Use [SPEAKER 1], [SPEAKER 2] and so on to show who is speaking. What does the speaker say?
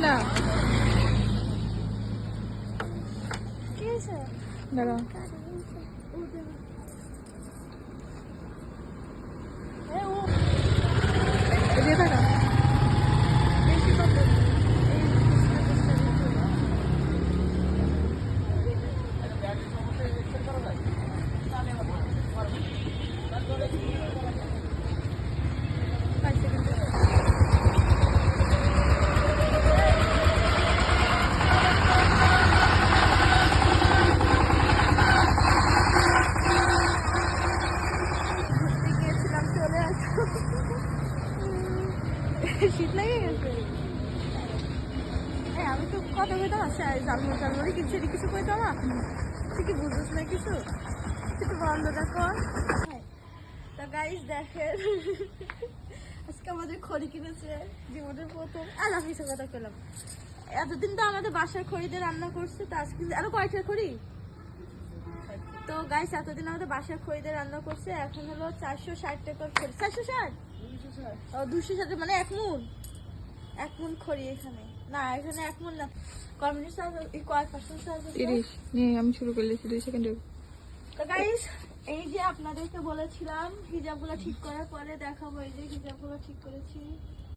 [SPEAKER 1] না
[SPEAKER 2] কি আছে
[SPEAKER 1] দাঁড়া এদিকে থাকা
[SPEAKER 2] বেশি কত শীত লেগে গেছে আমি তো কথা কইতাম জানবো কিছু কিছু কইতাম না তুই কি বুঝছিস না কিছু একটু বন্ধ রাখো তো গাইস দেখেন আজকে আমাদের খড়ি কিনেছে জীবনের প্রথম আর কিছু কথা পেলাম এতদিন তো আমাদের বাসার খড়িতে রান্না করছে তো আজকে আরো কয়টা খড়ি তো গাইস এতদিন আমাদের বাসার খড়িতে রান্না করছে এখন হলো 460 টাকা খড়ি 460 260 মানে এক মন খড়ি এখানে না এখানে এক মন না কমিউনিটি চার্জ কয় পার্সেন্ট চার্জ
[SPEAKER 1] 30 নিয়ে আমি শুরু করলে 30 সেকেন্ডে
[SPEAKER 2] তো গাইস এই যে আপনাদেরকে বলেছিলাম হিজাবগুলো ঠিক করার পরে দেখাবো এই যে হিজাবগুলো ঠিক করেছি